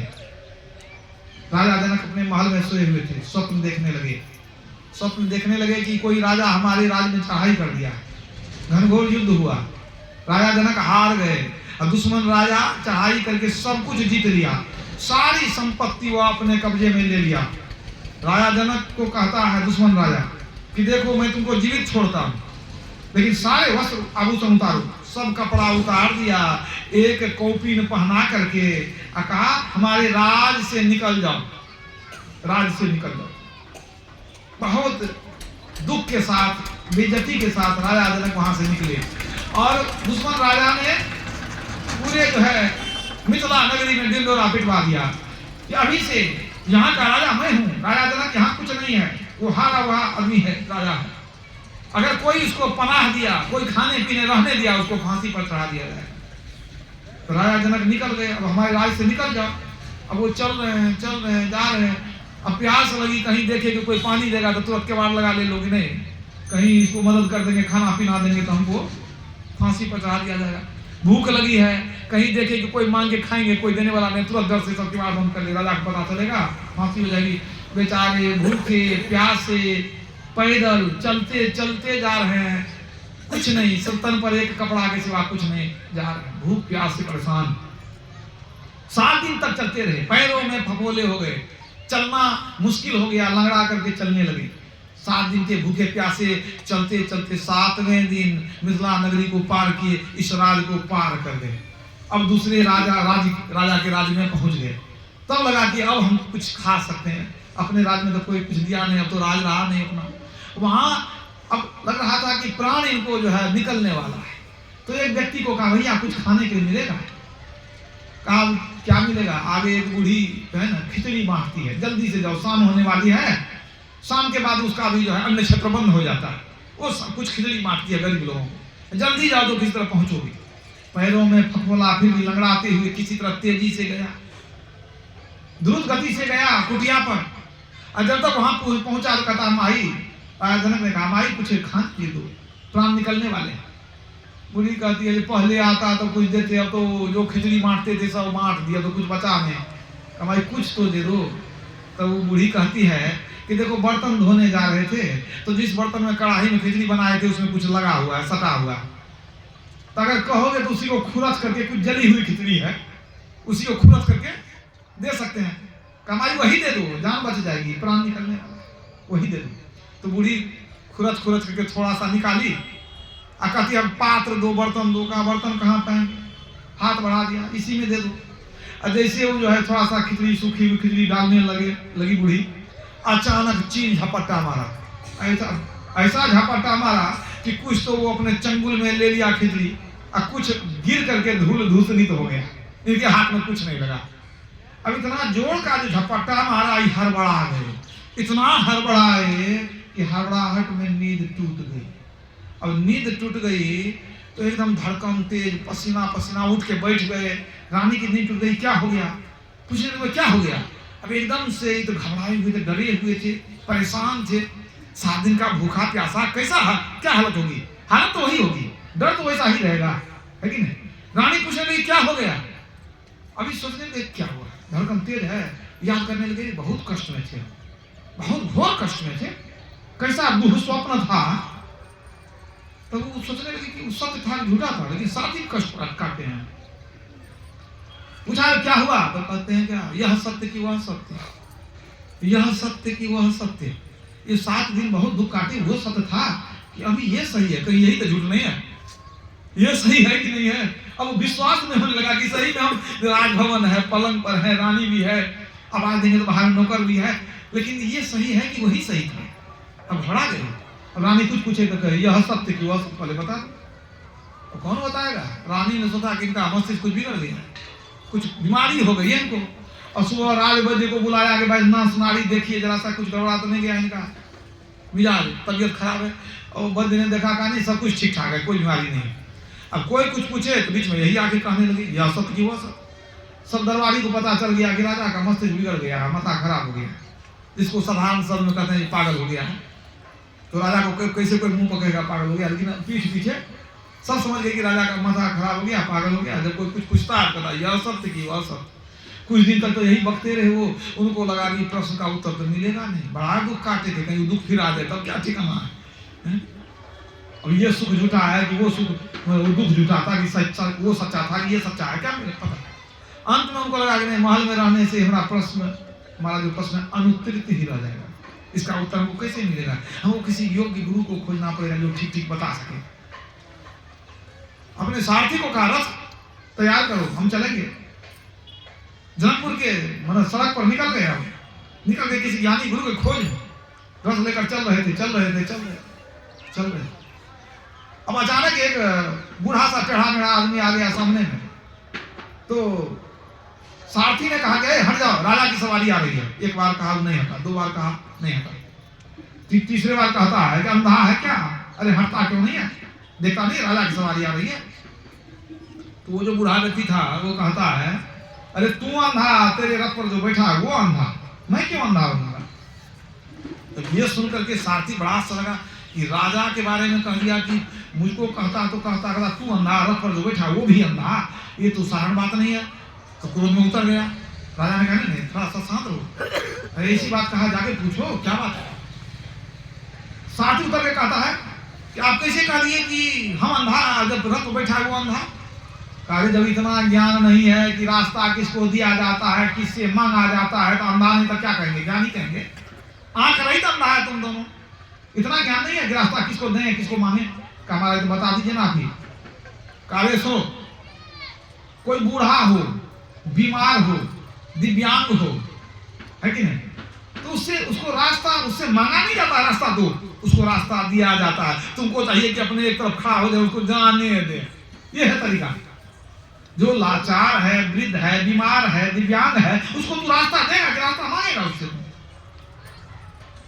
आई। राजा जनक अपने महल में सोए हुए थे, स्वप्न देखने लगे कि कोई राजा हमारे राज में चढ़ाई कर दिया, घनघोर युद्ध हुआ, राजा जनक हार गए और दुश्मन राजा चढ़ाई करके सब कुछ जीत लिया, सारी संपत्ति वो अपने कब्जे में ले लिया। राजा जनक को कहता है दुश्मन राजा कि देखो मैं तुमको जीवित छोड़ता हूँ, लेकिन सारे वस्त्र आभूषण उतारो। सब कपड़ा उतार दिया, एक कौपीन पहना करके कहा हमारे राज से निकल जाओ, राज से निकल जाओ। बहुत दुख के साथ, बेइज्जती के साथ राजा जनक वहां से निकले और दुश्मन राजा ने पूरे जो है मिथिला नगरी में ढिंढोरा पिटवा दिया कि अभी से यहाँ का राजा मैं हूँ, राजा जनक यहाँ कुछ नहीं है, वो हारा हुआ आदमी है, राजा है। अगर कोई इसको पनाह दिया, कोई खाने पीने रहने दिया, उसको फांसी पर चढ़ा दिया जाए। तो राजा जनक निकल गए, अब हमारे राज से निकल जाओ। अब वो चल रहे हैं जा रहे हैं। अब प्यास लगी, कहीं देखे कि कोई पानी देगा तो तुरंत केवाड़ लगा ले लोगे, नहीं कहीं इसको मदद कर देंगे, खाना पीना देंगे तो हमको फांसी पर चढ़ा दिया जाएगा। भूख लगी है, कहीं देखे कि कोई मांग के खाएंगे, कोई देने वाला नहीं, तुरंत डर से सब केवाड़ बंद कर ले, राजा को पता चलेगा फांसी हो जाएगी। बेचारे भूखे प्यासे पैदल चलते चलते जा रहे हैं, कुछ नहीं, सब तन पर एक कपड़ा के सिवा कुछ नहीं, जा रहे हैं भूख प्यास से परेशान। 7 दिन तक चलते रहे, पैरों में फफोले हो गए, चलना मुश्किल हो गया, लंगड़ा करके चलने लगे। 7 दिन के भूखे प्यासे चलते चलते 7वें दिन मिथिला नगरी को पार किए, इस राज को पार कर गए। अब दूसरे राजा के राज्य में पहुंच गए। तब लगा कि अब हम कुछ खा सकते हैं, अपने राज्य में तो कोई कुछ दिया नहीं, अब तो राज रहा नहीं अपना। वहां अब लग रहा था कि प्राण इनको जो है निकलने वाला है। तो एक व्यक्ति को कहा भैया कुछ खाने के लिए मिलेगा? कहा क्या मिलेगा? आगे एक बूढ़ी जो है ना खिचड़ी बांटती है, जल्दी से जाओ शाम होने वाली है, शाम के बाद उसका भी जो है अन्न क्षेत्र बंद हो जाता है, वो सब कुछ खिचड़ी बांटती है गरीब लोगों को, जल्दी जाओ तो किस तरह पहुंचोगी। पैरों में फफोला, फिर भी लंगड़ाते हुए किसी तरह तेजी से गया, द्रुत गति से गया कुटिया पर। और जब तक वहां पहुंचा तो कहता माई, जनक ने कहा माई कुछ खाने दो, प्राण निकलने वाले हैं। बुढ़ी कहती है पहले आता तो कुछ देते, अब तो जो खिचड़ी बांटते थे सब बांट दिया, तो कुछ बचा नहीं, भाई कुछ तो दे दो। तो वो बूढ़ी कहती है कि देखो बर्तन धोने जा रहे थे तो जिस बर्तन में कढ़ाई में खिचड़ी बनाए थे उसमें कुछ लगा हुआ है, सटा हुआ है, तो अगर कहोगे तो उसी को खुरच करके, कुछ जली हुई खिचड़ी है उसी को खुरच करके दे सकते हैं, कमाई वही दे दो, जान बच जाएगी, प्राण निकलने वाला वही दे दो। तो बूढ़ी खुरच करके थोड़ा सा निकाली, कहती अब पात्र दो, बर्तन दो। का बर्तन कहाँ पाएंगे, हाथ बढ़ा दिया, इसी में दे दो। और जैसे वो जो है थोड़ा सा खिचड़ी, सूखी हुई खिचड़ी डालने लगी बूढ़ी, अचानक चील झपट्टा मारा, ऐसा झपट्टा मारा कि कुछ तो वो अपने चंगुल में ले लिया खिचड़ी, और कुछ गिर करके धूसरित हो गया, इनके हाथ में कुछ नहीं लगा। अब इतना जोर का जो झपट्टा मारा, हड़बड़ा गए, इतना हड़बड़ाए कि हड़बड़ाहट में नींद टूट गई। अब नींद टूट गई तो एकदम धड़कन तेज, पसीना पसीना, उठ के बैठ गए। रानी की नींद टूट गई, क्या हो गया? पूछने लगे क्या हो गया? अब एकदम से तो घबराए हुए थे, डरे हुए थे, परेशान थे। 7 दिन का भूखा प्यासा, कैसा क्या हालत होगी? हालत तो वही होगी, डर तो वैसा ही रहेगा, है कि नहीं? रानी पूछने लगी क्या हो गया? अभी सोचने लगे क्या हुआ, धड़कन तेज है, याद करने लगे बहुत कष्ट में थे, बहुत घोर कष्ट में थे, कैसा दुःस्वप्न था। तो वो सोचने लगे कि सत्य था झूठा था, लेकिन 7 दिन कष्ट काटे हैं। पूछा क्या हुआ? तो कहते हैं क्या, यह सत्य की वह सत्य, यह सत्य की वह सत्य। ये 7 दिन बहुत दुख काटे, वो सत्य था कि अभी ये सही है, कहीं यही तो झूठ नहीं है, ये सही है कि नहीं है। अब विश्वास नहीं होने लगा कि सही में हम राजभवन है, पलंग पर है, रानी भी है, आवाज देंगे तो बाहर नौकर भी है, लेकिन ये सही है कि वही सही था। अब घबरा गए। अब रानी कुछ पूछे तो कहे यह सत्य की वह सत्य, पहले बता। तो कौन बताएगा? रानी ने सोचा कि इनका मस्तिष्क कुछ बिगड़ गया, कुछ बीमारी हो गई है इनको। और सुबह राज वैद्य को बुलाया कि भाई नास नाड़ी देखिए जरा सा, कुछ गड़बड़ा तो नहीं गया इनका, मिजाज तबीयत खराब है। और वैद्य ने देखा कहा नहीं सब कुछ ठीक ठाक है, कोई बीमारी नहीं। अब कोई कुछ पूछे तो बीच में यही आके कहने लगी यह सत्य की वह सत्य। सब दरबारी को पता चल गया कि राजा का मस्तिष्क बिगड़ गया, माथा खराब हो गया, जिसको साधारण शब्द में कहते हैं पागल हो गया है। तो राजा को कैसे कोई मुंह पकड़ेगा पागल हो गया, लेकिन पीछे सब समझ गए कि राजा का माथा खराब हो गया, पागल हो गया। जब कोई कुछ पूछता है कहता यह सत्य की वह सत्य। कुछ दिन तक तो यही बकते रहे वो। उनको लगा कि प्रश्न का उत्तर तो मिलेगा नहीं, बड़ा दुख काटे थे, कहीं दुख फिर आ जाए तब क्या ठिकाना है। अब ये सुख झूठा है कि वो सुख, वो दुख झूठा था कि सच्चा, वो सच्चा था कि ये सच्चा है, क्या मुझे पता। अंत में उनको लगा कि नहीं, महल में रहने से हमारा प्रश्न, हमारा जो प्रश्न अनुत्तरित ही रह जाएगा, इसका उत्तर हमको कैसे मिलेगा। हमको किसी योग्य गुरु को खोजना पड़ेगा जो ठीक ठीक बता सके। अपने सारथी को कहा रथ तैयार करो, हम चलेंगे। जनकपुर के मतलब सड़क पर निकल गए, हम निकल गए किसी ज्ञानी गुरु के खोज। रथ लेकर चल रहे थे। अब अचानक एक बूढ़ा सा टेढ़ा मेढ़ा आदमी आ गया सामने में। तो सारथी ने कहा कि हट जाओ, राजा की सवारी आ रही है। एक बार कहा नहीं हटा, दो बार कहा नहीं हटा, तीसरे बार कहता है कि अंधा है क्या, अरे हटता क्यों नहीं है, देखता नहीं राजा की सवारी आ रही है। तो वो जो बूढ़ा व्यक्ति था वो कहता है, अरे तू अंधा, तेरे रथ पर जो बैठा है वो अंधा, मैं क्यों अंधा होऊंगा। तो ये सुनकर के सारथी बड़ा अच्छा लगा कि राजा के बारे में कह दिया कि मुझको कहता तो कहता तू अंधा, रथ पर जो बैठा वो भी अंधा, ये तो साधारण बात नहीं है। तो क्रोध में उतर गया। राजा ने कहा नहीं, थोड़ा सा शांत रहो, अरे ऐसी बात कहा, जाके पूछो क्या बात है। सारथी उतर के कहता है कि आप कैसे कह दिए कि हम अंधा, जब रथ पर बैठा है वो अंधा। कहा जब इतना ज्ञान नहीं है कि रास्ता किसको दिया जाता है, किससे मांगा जाता है, तो अंधा नहीं तो क्या कहेंगे, ज्ञानी कहेंगे। आंख रही तो अंधा है तुम दोनों, इतना ज्ञान नहीं है कि रास्ता किसको दें किसको मांगे। हमारा तो बता दीजिए ना आप ही। काले सो कोई बूढ़ा हो, बीमार हो, दिव्यांग हो, है कि नहीं, तो उससे उसको रास्ता उससे मांगा नहीं जाता, रास्ता दो, उसको रास्ता दिया जाता है। तुमको चाहिए कि अपने एक तरफ खड़ा हो जाए, उसको जाने दे। ये है तरीका। जो लाचार है, वृद्ध है, बीमार है, दिव्यांग है, उसको तू रास्ता देगा कि रास्ता मांगेगा उससे।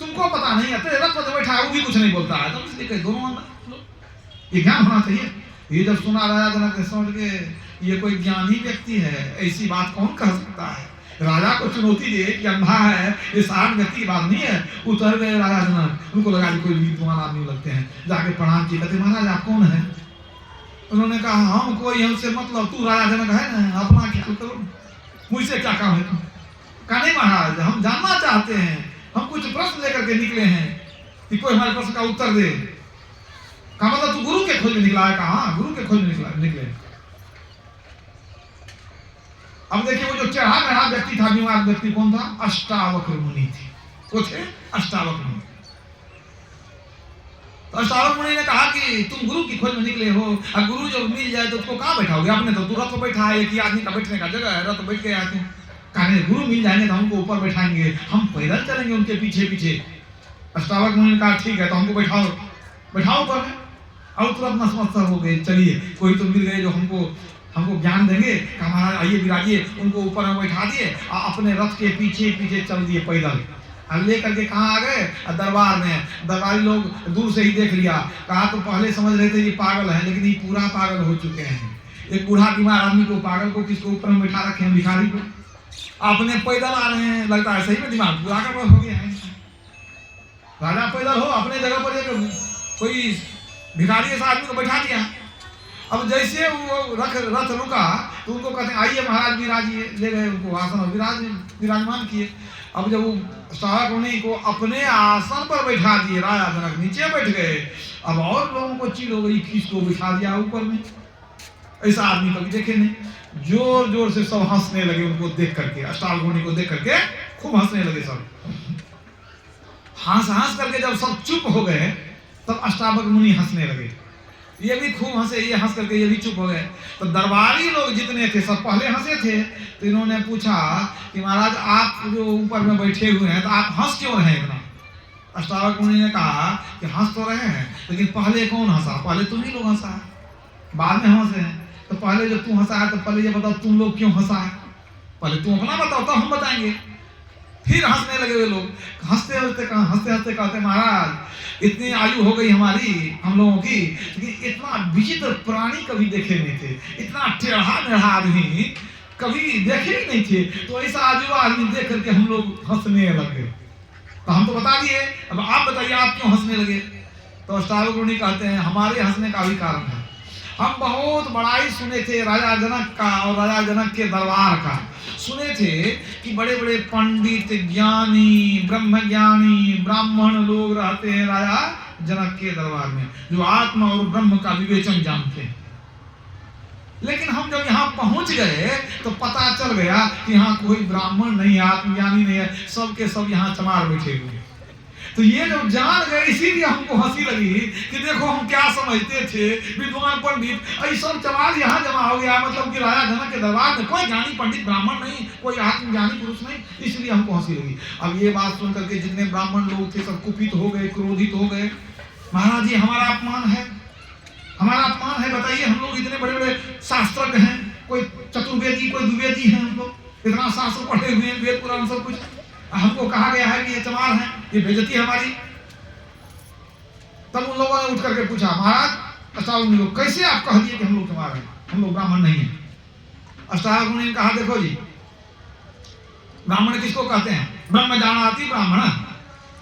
तुमको पता नहीं है, तेरे रथ पर बैठा है वो भी कुछ नहीं बोलता है, तो इसलिए कहीं दोनों ये ज्ञान होना चाहिए। ये जब सुना राजा जनक ने समझ के ये कोई ज्ञानी व्यक्ति है, ऐसी बात कौन कह सकता है। राजा को चुनौती दे कि अंधा है, ये साधारण व्यक्ति की बात नहीं है। उतर गए राजा जनक, उनको लगा कि कोई विद्वान आदमी लगते हैं, जाके प्रणाम किए, कहते महाराज आप कौन है। उन्होंने कहा हम कोई हमसे मतलब, तू राजा जनक है ना, अपना ख्याल करो, मुझसे क्या काम है। कहा नहीं महाराज, हम जानना चाहते हैं, हम कुछ प्रश्न लेकर के निकले हैं कि कोई हमारे प्रश्न का उत्तर दे। कहा मतलब तू गुरु के खोज में निकला है। कहा गुरु के खोज में निकले। अब देखिए वो जो चढ़ा मेढ़ा व्यक्ति था, बीमार व्यक्ति कौन था, अष्टावक्र मुनि थे, वो थे अष्टावक्र मुनि। तो अष्टावक्र मुनि ने कहा कि तुम गुरु की खोज में निकले हो, और गुरु जब मिल जाए तो उसको कहाँ बैठाओगे, आपने तो रथ पर बैठा है, एक ही आदमी का बैठने का जगह है, रथ बैठ के आते हैं। कहा गुरु मिल जाएंगे तो हमको ऊपर बैठाएंगे, हम पैदल चलेंगे उनके पीछे पीछे। अष्टावक्र मुनि ने कहा ठीक है, तो हमको बैठाओ ऊपर में। और तुरंत नतमस्तक हो गए, चलिए कोई तो मिल गए जो हमको ज्ञान देंगे। महाराज आइए विराजिए, उनको ऊपर में बैठा दिए और अपने रथ के पीछे पीछे चल दिए पैदल। और ले करके कहाँ आ गए, दरबार में। दरबारी लोग दूर से ही देख लिया। कहा तो पहले समझ रहे थे ये पागल है, लेकिन ये पूरा पागल हो चुके हैं। एक बूढ़ा बीमार आदमी को, पागल को, किसको ऊपर में बैठा रखे हैं, भिखारी को, अपने पैदल आ रहे हैं। लगता है सही में दिमाग पूरा का हो गया है। राजा पैदल हो, अपने जगह पर कोई भिखारी ऐसा आदमी को बैठा दिया। अब जैसे वो रथ रुका तो उनको कहते हैं आइए महाराज विराजिए। ले गए उनको आसन और विराजमान किए। अब जब वो अष्टावक्र मुनि को अपने आसन पर बैठा दिए, राजा जनक नीचे बैठ गए। अब और लोगों को चिढ़ हो गई, किसको बैठा दिया ऊपर में, ऐसा आदमी कभी देखे नहीं। जोर जोर से सब हंसने लगे उनको देख करके, अष्टावक्र मुनि को देख करके खूब हंसने लगे सब। हंस करके जब सब चुप हो गए तब अष्टावक्र मुनि हंसने लगे। ये भी खूब हंसे, ये हंस करके ये भी चुप हो गए। तो दरबारी लोग जितने थे सब पहले हंसे थे। तो इन्होंने पूछा कि महाराज आप जो ऊपर में बैठे हुए हैं तो आप हंस क्यों रहे इतना। अष्टावक्र मुनि ने कहा कि हंस तो रहे हैं, लेकिन पहले कौन हंसा, पहले तुम ही लोग हंसा, बाद में हंसे हैं। तो पहले जब तू हंसा है तो पहले ये बताओ तुम लोग क्यों हंसा है, पहले तुम अपना बताओ तो हम बताएंगे। फिर हंसने लगे वे लोग। हंसते हंसते कहते महाराज इतनी आयु हो गई हमारी, हम लोगों की, लेकिन इतना विचित्र प्राणी कभी देखे नहीं थे, इतना टेढ़ा मेढ़ा आदमी कभी देखे ही नहीं थे। तो ऐसा आजू आदमी देख करके हम लोग हंसने लग गए। तो हम तो बता दिए, अब आप बताइए आप क्यों हंसने लगे। तो अष्टावक्र मुनि कहते हैं हमारे हंसने का भी कारण है। हम बहुत बड़ाई सुने थे राजा जनक का और राजा जनक के दरबार का। सुने थे कि बड़े बड़े पंडित, ज्ञानी, ब्रह्मज्ञानी, ब्राह्मण लोग रहते हैं राजा जनक के दरबार में, जो आत्मा और ब्रह्म का विवेचन जानते हैं। लेकिन हम जब यहाँ पहुंच गए तो पता चल गया कि यहाँ कोई ब्राह्मण नहीं है, आत्मज्ञानी नहीं है, सबके सब यहाँ चमार बैठे हुए। तो ये जब जान गए, इसीलिए हमको हंसी लगी कि देखो हम क्या समझते थे, विद्वान पंडित ऐसा चमार यहाँ जमा हो गया, मतलब कि राजा जनक के दरबार में कोई ज्ञानी पंडित ब्राह्मण नहीं, कोई आत्मज्ञानी पुरुष नहीं, इसलिए हमको हंसी लगी। अब ये बात सुन करके जितने ब्राह्मण लोग थे सब कुपित हो गए, क्रोधित हो गए। महाराज जी हमारा अपमान है, हमारा अपमान है, बताइए हम लोग इतने बड़े बड़े शास्त्रज्ञ हैं, कोई चतुर्वेदी कोई द्विवेदी हैं, हम लोग इतना शास्त्र पढ़े हुए हैं, वेद पुराण सब कुछ, हमको कहा गया है कि ये चमार हैं, ये बेइज्जती है हमारी। तब उन लोगों ने उठ करके पूछा, महाराज अष्टावक्र लोग कैसे आप कह दिए कि हम लोग चमार हैं, हम लोग ब्राह्मण नहीं है। अष्टावक्र ने कहा देखो जी, ब्राह्मण किसको कहते हैं? ब्रह्म जानाति ब्राह्मण,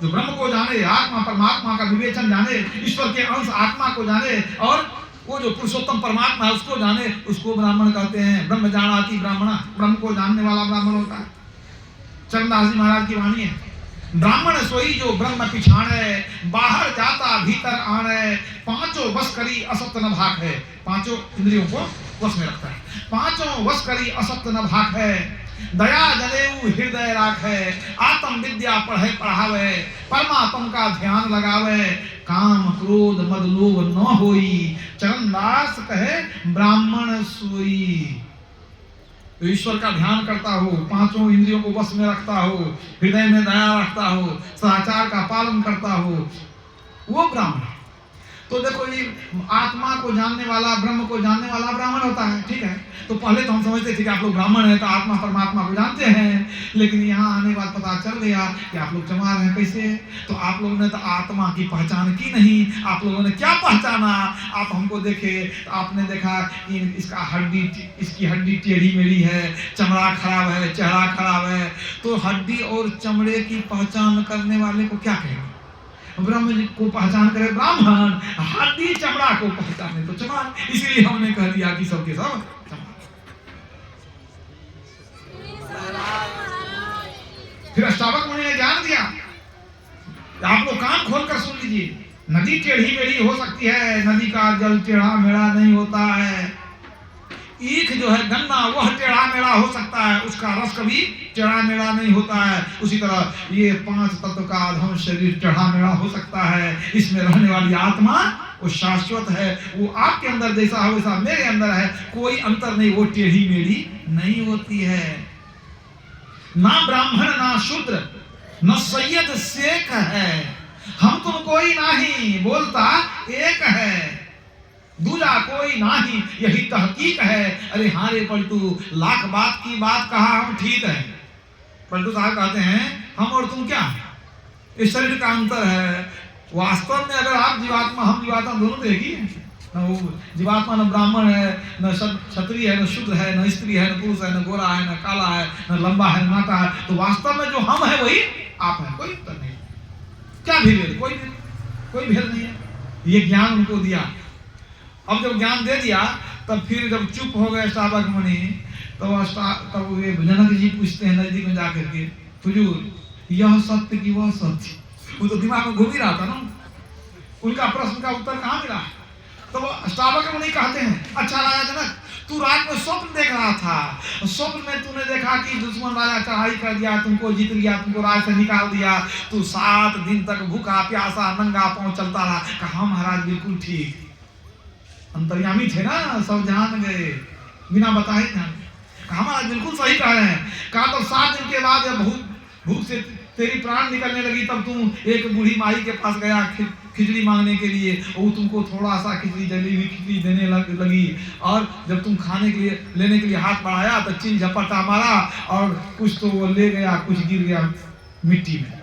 जो ब्रह्म को जाने, आत्मा परमात्मा का विवेचन जाने, ईश्वर के अंश आत्मा को जाने और वो जो पुरुषोत्तम परमात्मा है उसको जाने, उसको ब्राह्मण कहते हैं। ब्रह्म जानाति ब्राह्मण, ब्रह्म को जानने वाला ब्राह्मण होता है। चरणदास जी महाराज की वाणी है, ब्राह्मण सोई जो ब्रह्म पिछाणे, बाहर जाता भीतर आने, पांचों वश करी असत्य न भाग है। पांचों इंद्रियों को वश में रखता है, पांचों वश करी असत्य न भाग है। दया जनेऊ हृदय राखे, आत्म विद्या पढ़े पढ़ावे, परमात्म का ध्यान लगावे, काम क्रोध मद लोभ न होई। चरणदास कहे ब्राह्मण सोई, तो ईश्वर का ध्यान करता हो, पांचों इंद्रियों को वश में रखता हो, हृदय में दया रखता हो, सदाचार का पालन करता हो, वो ब्राह्मण। तो देखो ये आत्मा को जानने वाला, ब्रह्म को जानने वाला ब्राह्मण होता है, ठीक है। तो पहले तो हम समझते थे कि आप लोग ब्राह्मण हैं तो आत्मा परमात्मा को जानते हैं, लेकिन यहाँ आने के बाद पता चल गया कि आप लोग चमार हैं। कैसे? तो आप लोगों ने तो आत्मा की पहचान की नहीं। आप लोगों ने क्या पहचाना? आप हमको देखे तो आपने देखा कि इसका हड्डी, इसकी हड्डी टेढ़ी मेढ़ी है, चमड़ा खराब है, चेहरा खराब है। तो हड्डी और चमड़े की पहचान करने वाले को क्या कहेंगे? ब्रह्म को पहचान करे ब्राह्मण, हड्डी चमड़ा को पहचाने तो चमार। इसीलिए हमने कह दिया कि सबके सब चमार। फिर अष्टावक्र मुनि ने ज्ञान दिया, आप लोग कान खोलकर सुन लीजिए। नदी टेढ़ी मेढ़ी हो सकती है, नदी का जल टेढ़ा मेढ़ा नहीं होता है। ईख जो है गन्ना, वह टेढ़ा मेढ़ा हो सकता है, उसका रस कभी टेढ़ा मेढ़ा नहीं होता है। उसी तरह ये पांच तत्व का अधम शरीर टेढ़ा मेढ़ा हो सकता है, इसमें रहने वाली आत्मा वो शाश्वत है, वो आपके अंदर जैसा है वैसा मेरे अंदर है, कोई अंतर नहीं, वो टेढ़ी मेढ़ी नहीं होती है। ना ब्राह्मण ना शूद्र न सैयद शेख है, हम तुम कोई नहीं, बोलता एक है, दूजा कोई नहीं, यही तहकीक है। अरे हाँ रे पलटू, लाख बात की बात कहा हम ठीक है। पलटू साहब कहते हैं हम और तुम क्या है, इस शरीर का अंतर है। वास्तव में अगर आप जीवात्मा हम जीवात्मा दोनों तो एक ही है। न वो जीवात्मा न ब्राह्मण है, न क्षत्रिय है, न शूद्र है, न स्त्री है, न पुरुष है, न गोरा है, न काला है, न लंबा है, न नाटा है। तो वास्तव में जो हम है वही आप है, कोई अंतर नहीं। क्या भेद? कोई भेद नहीं है। ये ज्ञान उनको दिया। अब जब ज्ञान दे दिया तब फिर जब चुप हो गए अष्टावक्र मुनि, तब वे जनक जी पूछते हैं नजदीक में जाकर के, हुजूर यह सत्य कि वह सत्य? वो तो दिमाग में घूम ही रहा था ना, उनका प्रश्न का उत्तर कहाँ मिला? तो वो अष्टावक्र मुनि कहते हैं, अच्छा राजा जनक, तू रात में स्वप्न देख रहा था, स्वप्न में तूने देखा कि दुश्मन राजा चढ़ाई कर दिया, तुमको जीत लिया, तुमको राज से निकाल दिया, तू 7 दिन तक भूखा प्यासा नंगा पांव चलता रहा। कहा महाराज बिल्कुल ठीक, अंतर्यामी थे ना, सब जान गए, बिना बताए जान। कहा महाराज बिल्कुल सही कह रहे हैं। कहा तो 7 दिन के बाद जब भूख से तेरी प्राण निकलने लगी, तब तुम एक बूढ़ी माई के पास गया खिचड़ी मांगने के लिए, वो तुमको थोड़ा सा खिचड़ी, जली हुई खिचड़ी देने लगी, और जब तुम खाने के लिए लेने के लिए हाथ बढ़ाया तो चिल झपटा मारा, और कुछ तो वो ले गया, कुछ गिर गया मिट्टी में,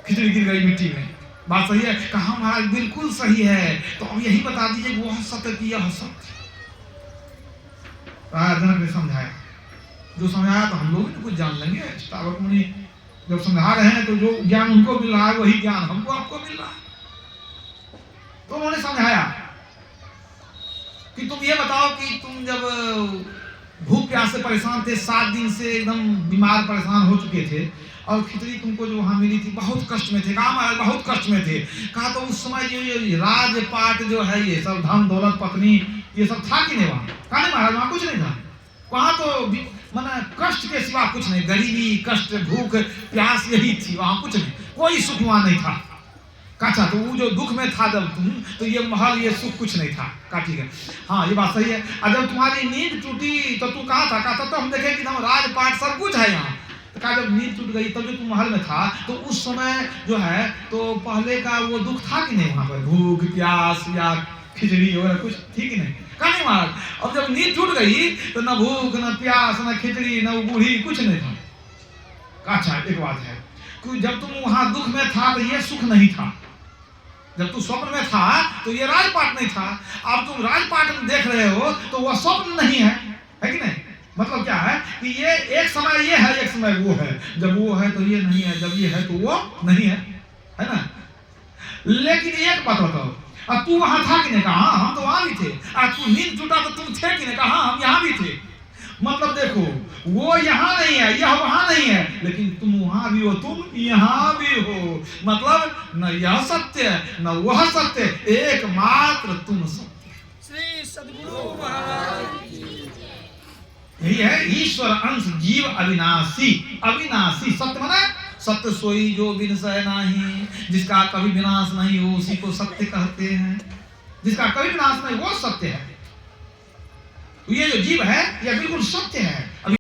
खिचड़ी गिर गई मिट्टी में। बात सही है? कहा महाराज बिल्कुल सही है। तो अब यही बता दीजिए वो सत्य की यह सत्य। जनक ने समझाया, जो समझाया तो हम लोग भी कुछ जान लेंगे। अष्टावक्र मुनि जब समझा रहे हैं तो जो ज्ञान उनको मिल रहा है वही ज्ञान हमको आपको मिल रहा है। तो उन्होंने समझाया, कि तुम ये बताओ कि तुम जब भूख प्यास से परेशान थे, 7 दिन से एकदम बीमार परेशान हो चुके थे, और खिचड़ी तुमको जो वहाँ मिली थी, बहुत कष्ट में थे। कहा महाराज बहुत कष्ट में थे। कहा तो उस समय ये राजपाट जो है, ये सब धन दौलत पत्नी ये सब था कि नहीं वहाँ? कहा नहीं महाराज, वहाँ कुछ नहीं था। वहाँ तो माना कष्ट के सिवा कुछ नहीं, गरीबी, कष्ट, भूख प्यास यही थी, वहाँ कुछ नहीं, कोई सुख वहाँ नहीं था। कहा तो वो जो दुख में था जब तुम, तो ये महल ये सुख कुछ नहीं था। कहा ठीक है, हाँ ये बात सही है। और जब तुम्हारी नींद टूटी तो तू कहा था? कहा तो हम देखे कि हम राजपाट सब कुछ है यहाँ। तो कहा जब नींद टूट गई तब जो तुम महल में था, तो उस समय जो है तो पहले का वो दुख था कि नहीं वहाँ पर? भूख प्यास या खिचड़ी वगैरह कुछ थी कि नहीं? कहा नहीं महाराज, अब जब नींद टूट गई तो न भूख न प्यास न खिचड़ी न बूढ़ी कुछ नहीं था। कहा अच्छा एक बात है कि जब तुम वहां दुख में था तो ये सुख नहीं था, जब तू स्वप्न में था तो ये राजपाट नहीं था। अब तुम राजपाट में देख रहे हो तो वह स्वप्न नहीं है कि नहीं? मतलब क्या है कि ये एक समय ये है, एक समय वो है। जब वो है तो ये नहीं है, जब ये है तो वो नहीं है ना? लेकिन एक बात बताओ, अब तू वहां था कि नहीं? कहा हम तो वहां भी थे। अब तू नींद टूटा तो तुम थे कि नहीं? कहा हम यहाँ भी थे। मतलब देखो, वो यहाँ नहीं है, यह वहां नहीं है, लेकिन तुम वहां भी हो, तुम यहाँ भी हो। मतलब न यह सत्य न वह सत्य, एकमात्र तुम सत्य। श्री सद्गुरु महाराज यही है ईश्वर अंश जीव अविनाशी। अविनाशी सत्य माने सत्य सोई जो विनाश नहीं, जिसका कभी विनाश नहीं हो उसी को सत्य कहते हैं। जिसका कभी विनाश नहीं वो सत्य है। तो ये जो जीव है यह बिल्कुल सत्य है।